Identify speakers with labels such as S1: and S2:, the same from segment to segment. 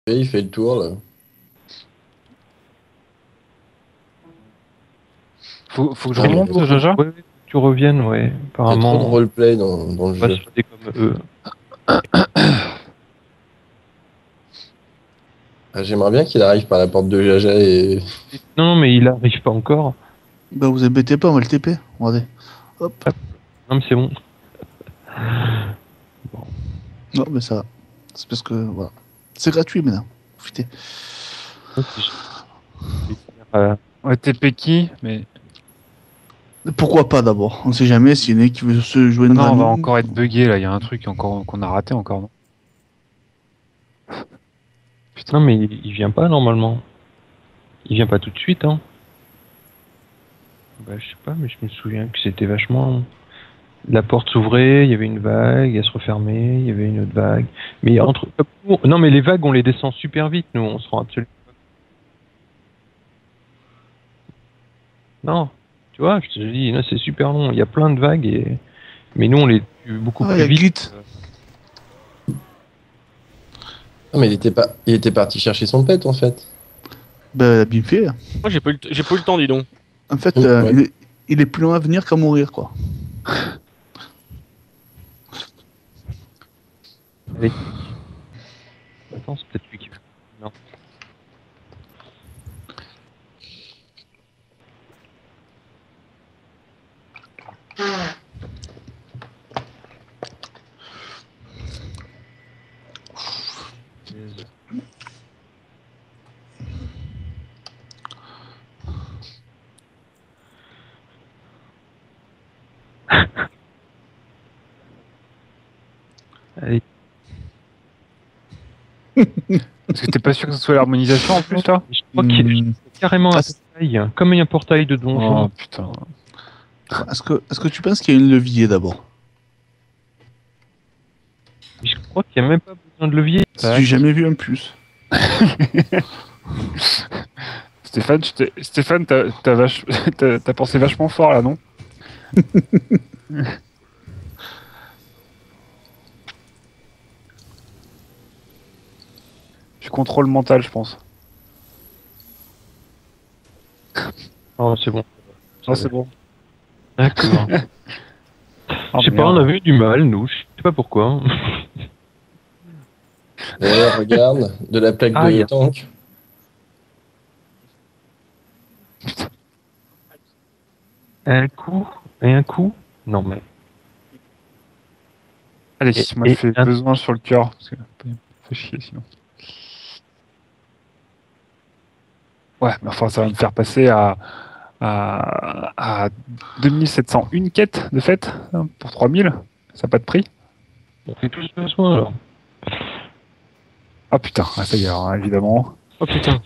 S1: Et il fait le tour, là.
S2: Faut que je
S1: Ah, mais
S2: remonte, Jaja?
S3: Ouais, ouais, tu reviennes, ouais.
S1: il y a trop de
S3: Apparemment,
S1: roleplay dans le
S3: on va
S1: jeu.
S3: sur des comme eux.
S1: Ah, j'aimerais bien qu'il arrive par la porte de Jaja et...
S3: Non, mais il arrive pas encore.
S4: Bah vous embêtez pas, on va le TP. Regardez. Hop.
S3: Non, mais c'est bon.
S4: Non, mais ça va. C'est parce que, voilà. C'est gratuit maintenant. Profitez.
S2: Ouais, TP qui? Mais
S4: Pourquoi pas d'abord? On sait jamais s'il y en a qui veut se jouer une
S2: non, on va
S4: nous.
S2: encore être bugué là. Il y a un truc encore qu'on a raté encore, non?
S3: Non, mais il vient pas normalement. Il vient pas tout de suite, hein. Bah, je sais pas, mais je me souviens que c'était vachement. La porte s'ouvrait, il y avait une vague, elle se refermait, il y avait une autre vague. Mais entre. Non, mais les vagues, on les descend super vite, nous, on se rend absolument. Non, tu vois, je te dis, là, c'est super long. Il y a plein de vagues, mais nous, on les tue beaucoup
S4: Ah, il y
S3: plus
S4: a
S3: vite.
S4: Glit.
S1: Non, mais il était parti chercher son pet, en fait.
S4: Bah, bien fait.
S5: Moi, j'ai pas eu le temps, dis donc.
S4: En fait,
S1: Ouais.
S4: il est plus loin à venir qu'à mourir, quoi.
S3: Allez. Attends, c'est peut-être lui qui. Non. Allez.
S2: Parce que t'es pas sûr que ce soit l'harmonisation en plus, toi?
S3: Je crois qu'il y a carrément un portail, hein, comme un portail de donjon.
S2: Oh putain.
S4: Est-ce que tu penses qu'il y a une levier d'abord?
S3: Je crois qu'il n'y a même pas besoin de levier.
S4: J'ai jamais vu un plus.
S2: Stéphane, t'as pensé vachement fort là, non? Du contrôle mental, je pense.
S3: Oh, c'est bon.
S2: Ah, c'est bon.
S3: D'accord.
S2: Oh,
S3: Je sais pas,
S2: merde.
S3: on avait eu du mal, nous. Je sais pas pourquoi.
S1: Ouais, regarde, de la plaque
S3: Ah, il y
S1: de
S3: a-
S1: tank.
S3: Un coup et un coup. Non, mais.
S2: Allez,
S3: Et-
S2: moi je
S3: et
S2: fais
S3: un-
S2: besoin sur le cœur. Parce que ça fait chier sinon. Ouais, mais enfin, ça va me faire passer à 2701 quêtes de fait hein, pour 3000. Ça n'a pas de prix.
S3: On fait tous besoin, alors.
S2: Ah putain, ah, ça y est, alors, évidemment.
S5: Oh putain.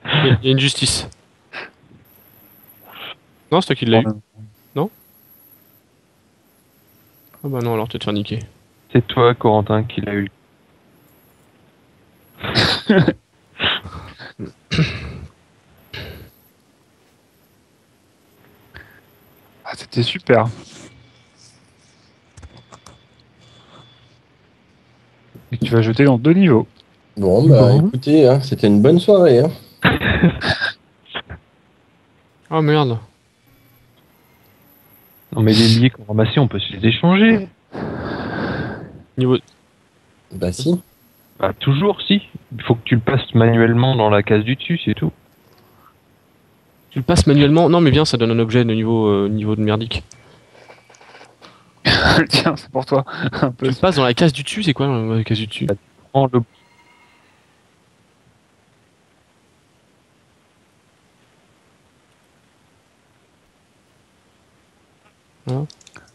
S5: Il y a une justice. Non, c'est toi qui l'as eu. Ah bah non, alors tu vas te faire niquer.
S3: C'est toi, Corentin, qui l'a eu.
S2: Ah, c'était super. Et tu vas jeter dans 2 niveaux.
S1: Bon, bah
S3: Bon.
S1: écoutez, hein, c'était une bonne soirée. Hein.
S5: Oh merde.
S3: Non, mais les liés qu'on ramassait, on peut se les échanger.
S5: Niveau...
S1: Bah si.
S3: Bah, toujours, si. Il faut que tu le passes manuellement dans la case du dessus, c'est tout.
S5: Tu le passes manuellement? Non mais viens, ça donne un objet de niveau de merdique.
S2: Tiens, c'est pour toi. Un
S5: Tu
S2: peu.
S5: le passes dans la case du dessus, c'est quoi la case du dessus?
S3: Prends le.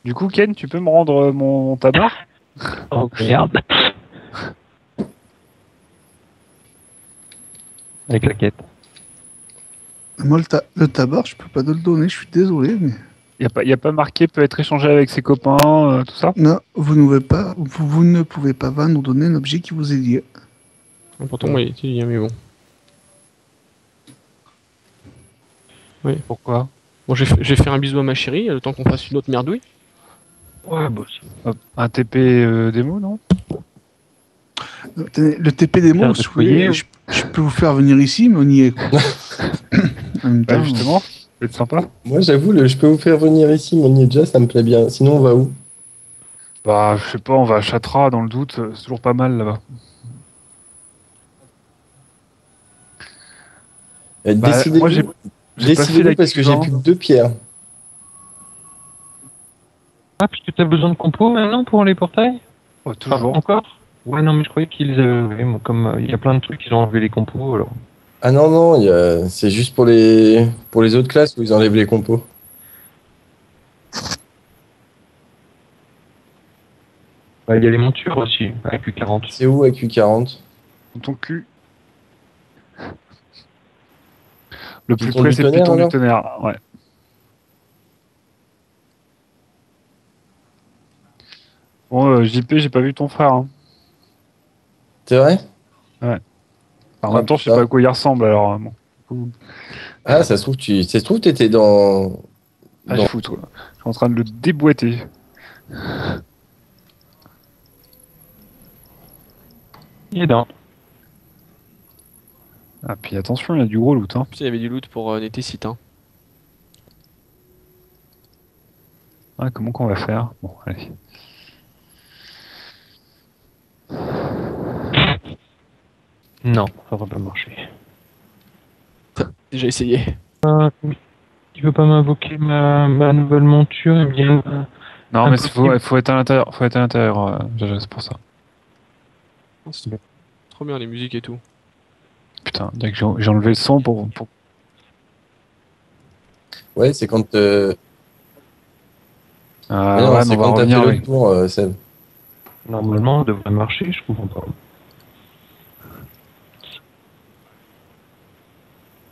S2: Du coup, Ken, tu peux me rendre mon tabac?
S3: Oh, merde. Avec la quête.
S4: Moi, le tabac, je peux pas te le donner, je suis désolé, mais.
S2: Y a pas marqué peut être échangé avec ses copains, tout ça?
S4: Non, vous ne pouvez pas vendre ou donner un objet qui vous est lié.
S5: Ah, pourtant, moi, il était lié, mais bon.
S2: Pourquoi?
S5: Bon, j'ai fait un bisou à ma chérie, le temps qu'on fasse une autre merdouille.
S3: Ouais, bah,
S2: Un TP démo, non?
S4: Tenez, le TP démo, si vous voulez, je peux vous faire venir ici, mais on y est, quoi. En même temps,
S2: Justement, ça peut être sympa.
S1: Moi, j'avoue, je peux vous faire venir ici, mon Ninja, ça me plaît bien. Sinon, on va où?
S2: Bah, je sais pas, on va à Chatra, dans le doute, c'est toujours pas mal là-bas. Bah, moi, j'ai pas fait
S1: Décidez-vous parce que j'ai
S2: d'activant.
S1: plus que 2 pierres.
S3: Ah, parce que t'as besoin de compos maintenant pour les portails?
S2: Oh,
S3: Enfin,
S2: toujours.
S3: encore? Ouais, non, mais je croyais qu'ils avaient enlevé. Moi, comme il y a plein de trucs, ils ont enlevé les compos, alors.
S1: Ah non, non, c'est juste pour les autres classes où ils enlèvent les compos.
S3: Bah, il y a les montures aussi, avec Q40.
S1: C'est où avec Q40?
S2: Dans ton cul. Le plus
S1: Python
S2: près,
S1: du
S2: c'est le
S1: tonnerre,
S2: Python du
S1: alors
S2: tonnerre. Ouais. Bon, JP, j'ai pas vu ton frère. Hein.
S1: C'est vrai?
S2: Enfin, en
S1: Ah,
S2: même temps, je sais
S1: putain.
S2: pas à quoi il ressemble, alors bon.
S1: Ah, ça se trouve, t'étais dans.
S2: Ah, je fous, toi. Je suis en train de le déboîter.
S3: Il est dans.
S2: Ah, puis attention, il y a du gros loot. Hein.
S5: Il y avait du loot pour Nétécite. Hein.
S2: Ah, comment qu'on va faire? Bon, allez.
S3: Non, ça va pas marcher.
S5: Déjà essayé.
S3: Tu veux pas m'invoquer ma nouvelle monture? Eh bien,
S2: Non, mais
S3: impossible.
S2: faut être à l'intérieur. Faut être à l'intérieur, Jaja, c'est pour ça.
S5: Oh, c'est trop bien les musiques et tout.
S2: Putain, dès que j'ai enlevé le son pour...
S1: Ouais, c'est quand.
S2: Ah,
S1: Mais non,
S2: ouais, mais
S1: c'est
S2: on va
S1: quand t'as fait
S2: revenir, oui.
S1: l'autre tour, Seb.
S3: Normalement, ça devrait marcher, je comprends pas.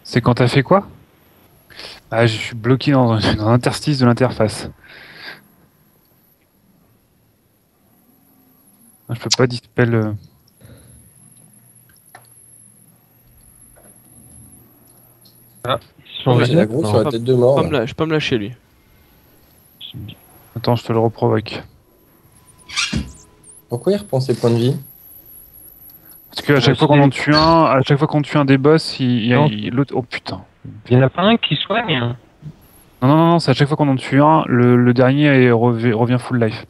S2: C'est quand t'as fait quoi? Ah, je suis bloqué dans un interstice de l'interface. Ah, je peux pas dispel...
S3: Ils sont
S5: Ouais,
S1: J'ai la
S3: reset?
S1: grosse
S3: Non.
S1: sur la tête de mort. Là.
S5: Je peux pas me lâcher lui.
S2: Attends, je te le reprovoque.
S1: Pourquoi il reprend ses points de vie?
S2: Parce qu'à chaque fois qu'on en tue un, à chaque fois qu'on tue un des boss,
S3: Non.
S2: l'autre... Oh putain.
S3: Il y en a pas un qui soigne, hein.
S2: Non, c'est à chaque fois qu'on en tue un, le dernier revient full life.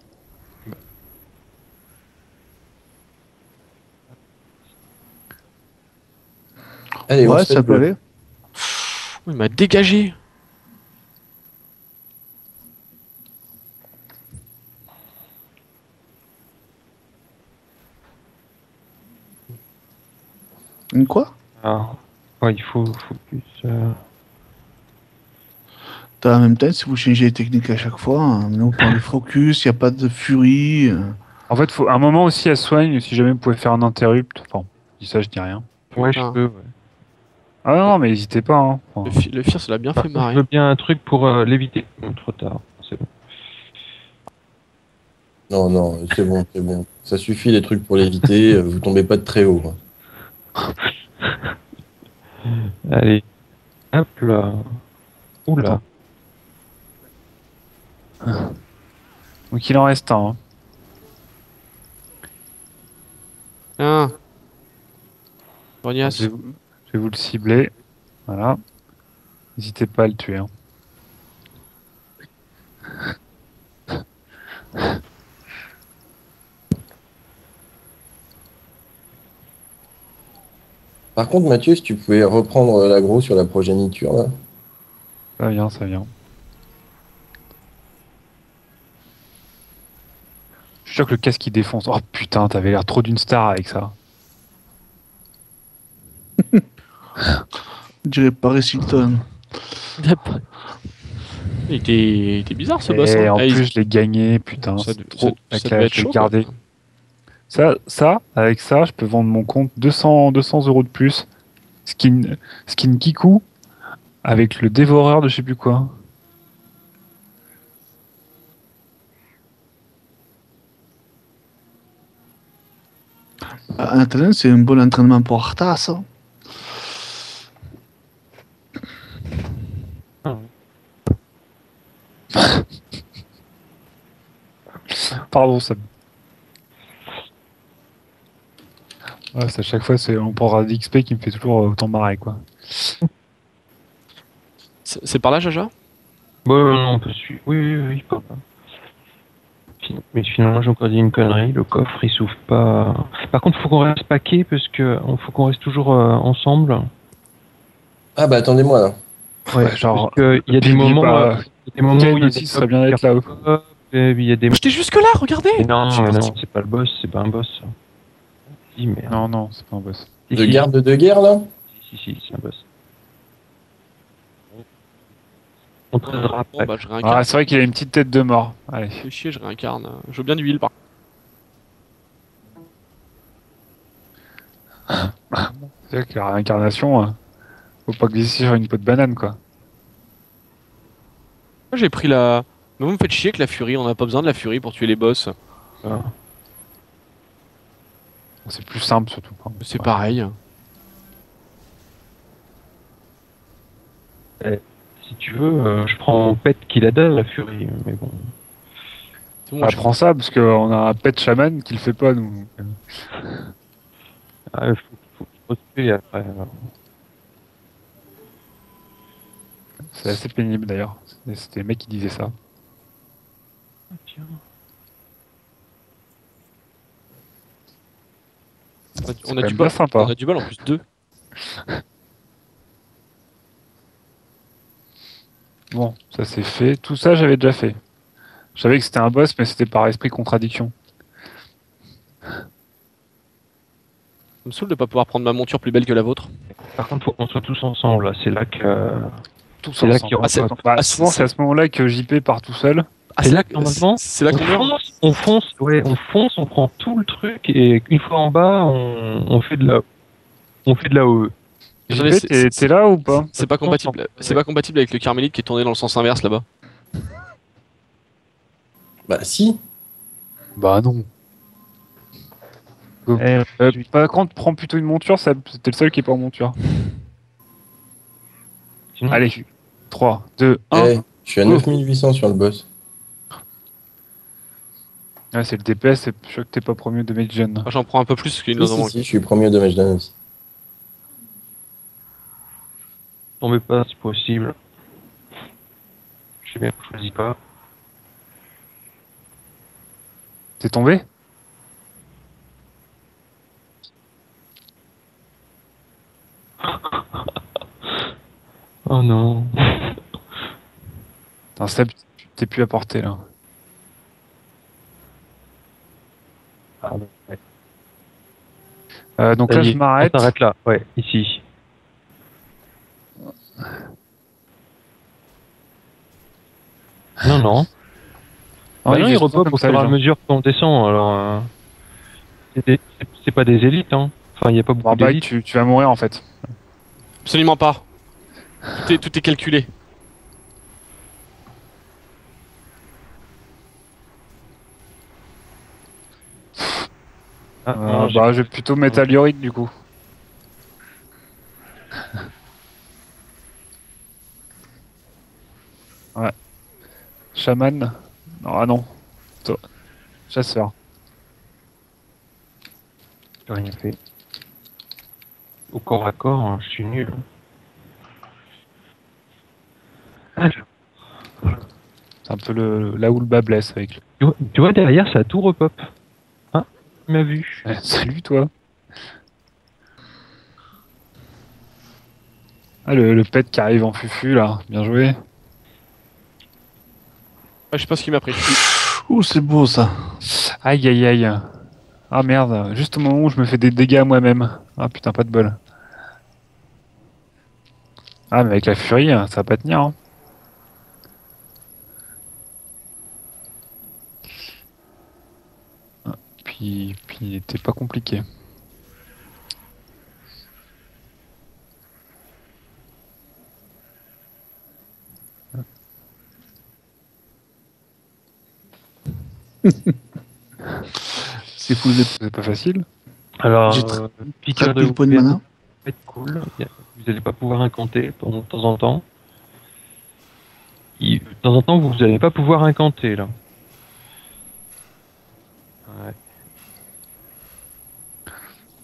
S1: Allez, on
S4: ouais,
S1: se fait
S4: ça
S1: le
S4: peut
S1: bleu.
S4: aller.
S5: Oh, il m'a dégagé.
S4: Une quoi?
S3: Ah. Ouais, il faut plus.
S4: En même temps, si vous changez les techniques à chaque fois, maintenant vous parlez focus, il n'y a pas de furie.
S2: En fait, faut un moment aussi, elle soigne, si jamais vous pouvez faire un interrupt. Enfin, je dis ça, je dis rien.
S3: Ouais,
S5: Putain.
S3: je peux, ouais.
S2: Ah non, mais n'hésitez pas. Hein. Enfin,
S5: Le Fierce l'a bien fait
S3: Je
S5: marrer.
S3: veux bien un truc pour l'éviter. Bon, trop tard, c'est bon.
S1: Non, non, c'est bon, c'est bon. Ça suffit les trucs pour l'éviter. Vous tombez pas de très haut. Hein.
S3: Allez. Hop là. Oula.
S2: Attends. Donc il en reste un. Hein.
S5: Ah.
S2: Je
S5: Brognasse.
S2: vais vous le cibler. Voilà. N'hésitez pas à le tuer. Hein.
S1: Par contre, Mathieu, si tu pouvais reprendre l'aggro sur la progéniture, là.
S2: Ça vient, ça vient. Je suis sûr que le casque il défonce. Oh putain, t'avais l'air trop d'une star avec ça.
S4: Je dirais Paris Hilton.
S5: Il était bizarre ce boss.
S2: Et
S5: Hein.
S2: en
S5: Ah,
S2: plus, je l'ai gagné, putain.
S5: ça,
S2: C'est trop
S5: ça
S2: la
S5: devait
S2: classe,
S5: être
S2: je vais
S5: chaud.
S2: le garder. Ça, avec ça, je peux vendre mon compte 200 euros de plus. Skin Kiku avec le dévoreur de je sais plus quoi.
S4: En attendant, c'est un bon entraînement pour Arthas, ça.
S2: Pardon, ça. Ouais, c'est à chaque fois, on prendra d'XP qui me fait toujours autant marrer, quoi.
S5: C'est par là, Jaja?
S3: Bon, non, on peut suivre. Oui, papa. Mais finalement, j'ai encore dit une connerie. Le coffre, il s'ouvre pas. Par contre, faut qu'on reste paquet parce que faut qu'on reste toujours ensemble.
S1: Ah bah attendez-moi là.
S2: Ouais, genre,
S3: parce que il y a des
S2: puis,
S3: moments,
S2: bah,
S3: il y a des moments où
S2: Kane
S3: il y a
S2: aussi
S3: des
S2: serait bien d'être là.
S3: coffres, et puis il y a des.
S5: J'étais jusque là, regardez!
S3: Mais non,
S5: Je suis parti.
S3: c'est pas le boss, c'est pas un boss. Ça. Si, merde.
S2: Non, c'est pas un boss.
S3: Si,
S1: De
S3: si,
S1: garde de guerre là.
S3: si, c'est un boss. On traînera
S5: Bon,
S3: après.
S5: bah, je réincarne.
S2: Ah, c'est vrai qu'il a une petite tête de mort. Allez.
S5: Fais chier, je réincarne. Je veux bien du heal, par
S2: C'est vrai que la réincarnation, faut pas glisser sur une peau de banane, quoi.
S5: Moi, j'ai pris la. Mais vous me faites chier que la furie, on n'a pas besoin de la furie pour tuer les boss.
S3: Ah.
S2: C'est plus simple, surtout. Quoi.
S5: C'est
S2: Ouais.
S5: pareil.
S3: Si tu veux, je prends mon pet qui la donne, la furie, mais bon.
S5: C'est bon,
S2: Ah, prends ça, parce qu'on a un pet chaman qui le fait pas, nous.
S3: Ah, faut que je tuer après.
S2: C'est assez pénible, d'ailleurs. C'était les mecs qui disaient ça.
S3: Tiens.
S5: On
S2: C'est
S5: a
S2: quand
S5: du
S2: même
S5: bol.
S2: bien sympa.
S5: On a du bol en plus 2.
S2: Bon, ça c'est fait. Tout ça, j'avais déjà fait. Je savais que c'était un boss, mais c'était par esprit contradiction.
S5: Ça me saoule de pas pouvoir prendre ma monture plus belle que la vôtre.
S3: Par contre, faut qu'on soit tous ensemble. Là. C'est là que.
S2: Tous
S3: C'est là
S2: ensemble.
S3: qu'il y aura
S5: c'est-
S3: pas.
S2: Bah, souvent, c'est à ce moment-là que JP part tout seul.
S5: Ah,
S3: C'est là que normalement,
S5: c'est là qu'on meurt.
S3: on fonce, on prend tout le truc et une fois en bas, on fait de la, on fait de la OE.
S5: Attendez,
S2: JP, t'es là ou pas?
S5: C'est pas compatible. C'est pas compatible avec le Carmélite qui est tourné dans le sens inverse là-bas.
S1: Bah si.
S2: Bah non. Par contre, prends plutôt une monture, c'était le seul qui est pas en monture.
S3: Sinon,
S2: Allez, 3, 2, 1.
S1: Eh, je suis à 9800 sur le boss.
S2: Ouais, c'est le DPS, c'est sûr que t'es pas premier de Mage Gen.
S5: Moi, j'en prends un peu plus qu'il
S1: Si,
S5: nous
S1: si,
S5: en manque.
S1: si, je suis premier au damage down aussi.
S3: tombez pas si possible. Je sais bien que je choisis pas.
S2: T'es tombé?
S3: Oh non.
S2: Putain, Seb, t'es plus à portée là.
S3: Pardon. Ouais.
S2: Donc là,
S3: Ça y
S2: je
S3: est,
S2: m'arrête.
S3: On s'arrête là. Ouais, ici. Non.
S2: Ah,
S3: Non,
S2: ils
S3: il
S2: sont
S3: repop
S2: comme
S3: au
S2: ça,
S3: fur et
S2: les
S3: à
S2: gens.
S3: mesure qu'on descend. Alors, c'est pas des élites, hein. Enfin, il n'y a pas beaucoup
S2: Barbac,
S3: d'élites.
S2: tu vas mourir en fait.
S5: Absolument pas. Tout est calculé.
S3: Ah, non,
S2: Bah, je vais plutôt métallurite du coup. Ouais. Chaman. Ah non. Toi. Chasseur.
S3: j'ai rien fait. Au corps à corps, hein, je suis nul.
S2: C'est un peu là où le bas blesse avec le...
S3: Tu vois, derrière, ça a tout repop. Hein? Tu m'as vu.
S2: Salut toi. Ah, le pet qui arrive en fufu là. Bien joué.
S5: Ouais, je sais pas ce qui m'a pris.
S4: Ouh, c'est beau ça.
S2: Aïe aïe aïe. Ah merde. Juste au moment où je me fais des dégâts à moi-même. Ah putain, pas de bol. Ah, mais avec la furie, ça va pas tenir. Hein. Puis il était pas compliqué.
S4: C'est full de
S2: C'est pas facile.
S3: Alors,
S4: J'ai
S3: piqueur de
S4: 3000 points de
S3: wooden,
S4: mana.
S3: ça va être cool. Vous n'allez pas pouvoir incanter de temps en temps. De temps en temps, vous n'allez pas pouvoir incanter là.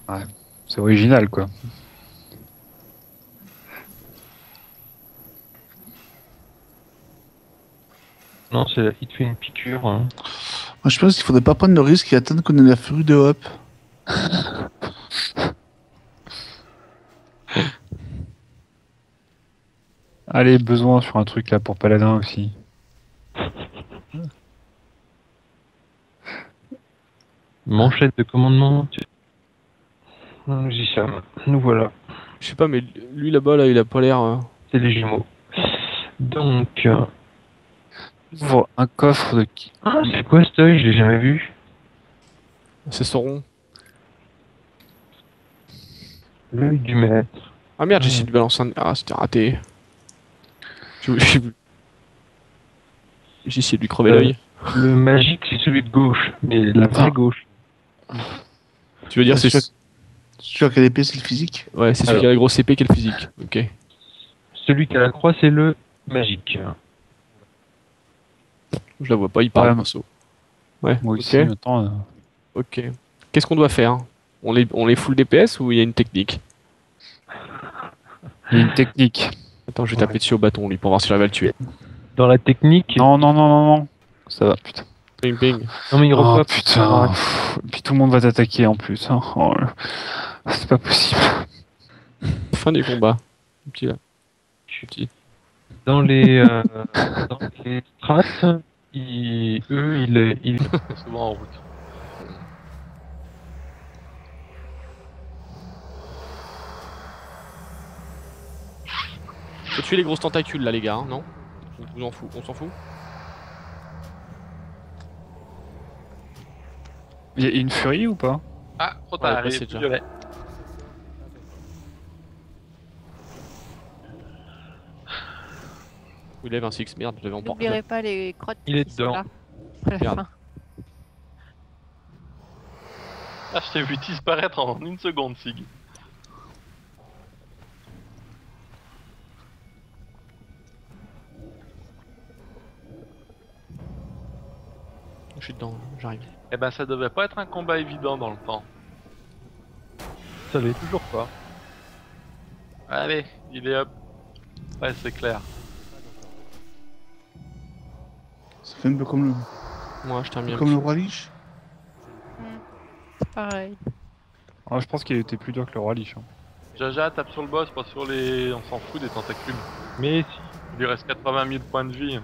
S3: Ouais.
S2: C'est original, quoi.
S3: Non, il te fait une piqûre. Hein.
S4: Moi, je pense qu'il faudrait pas prendre le risque et attendre qu'on ait la furie de Hop.
S2: Allez, besoin sur un truc là pour Paladin aussi.
S3: Manchette de commandement. J'y nous voilà.
S5: Je sais pas, mais lui là-bas, là, il a pas l'air.
S3: C'est les jumeaux. Donc.
S2: Ouvre un coffre de.
S3: Ah, c'est quoi cet œil? Je l'ai jamais vu.
S5: C'est Sauron.
S3: L'œil du maître.
S5: Ah merde, j'ai essayé de balancer un. Ah, c'était raté. J'ai essayé de lui crever l'œil.
S3: Le magique, c'est celui de gauche, mais la vraie gauche.
S5: Tu veux dire, c'est.
S4: Sûr qu'elle épée, c'est le physique.
S5: Ouais, c'est celui qui a la grosse épée qui est le physique. Ok.
S3: Celui qui a la croix, c'est le magique.
S5: Je la vois pas, il parle,
S2: Ouais,
S5: perso. Ouais,
S2: Moi
S5: ok.
S2: aussi, attends.
S5: Ok. Qu'est-ce qu'on doit faire? On les full DPS ou il y a une technique?
S2: Il y a une technique.
S5: Attends, je vais taper dessus au bâton, lui, pour voir si j'arrive à le tuer.
S3: Dans la technique.
S2: Non, non, non, non, non. Ça va, putain.
S5: Ping, ping.
S3: Non, mais il
S2: Oh
S3: repop.
S2: putain. Puis tout le monde va t'attaquer en plus. Hein. Oh, c'est pas possible.
S5: Fin du combat. Petit là. Petit.
S3: Dans les strats, ils
S6: C'est souvent en route.
S5: Faut tuer les grosses tentacules là, les gars, hein, non? On s'en fout, on s'en fout.
S2: Il y a une furie ou pas?
S6: Ah, trop
S5: Ouais,
S6: tard,
S5: bah,
S6: il
S5: c'est
S6: est
S5: déjà.
S6: violet.
S5: Il lève un 6, merde, je l'avais emporté.
S7: N'oublierez pas les crottes
S3: Il est
S7: qui sont
S3: dedans.
S7: là. À la
S5: Merde.
S7: fin.
S6: Ah, je t'ai vu disparaître en une seconde, Sig.
S5: Je suis dedans, j'arrive.
S6: Eh ben, ça devait pas être un combat évident dans le temps.
S3: ça l'est toujours pas.
S6: Allez, il est up. Ouais, c'est clair.
S4: Ça fait un peu comme
S5: Moi, je termine.
S4: le roi Lich.
S7: C'est pareil.
S2: Ah, je pense qu'il était plus dur que le roi Lich. Hein.
S6: Jaja tape sur le boss, pas sur les... On s'en fout des tentacules.
S3: Mais si.
S6: Il lui reste 80 000 points de vie.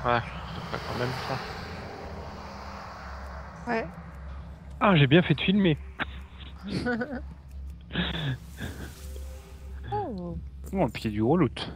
S6: Ouais, je te ferai quand même ça.
S7: Ouais.
S3: Ah, j'ai bien fait de filmer.
S7: Oh.
S2: Oh, puis il y a du reloot.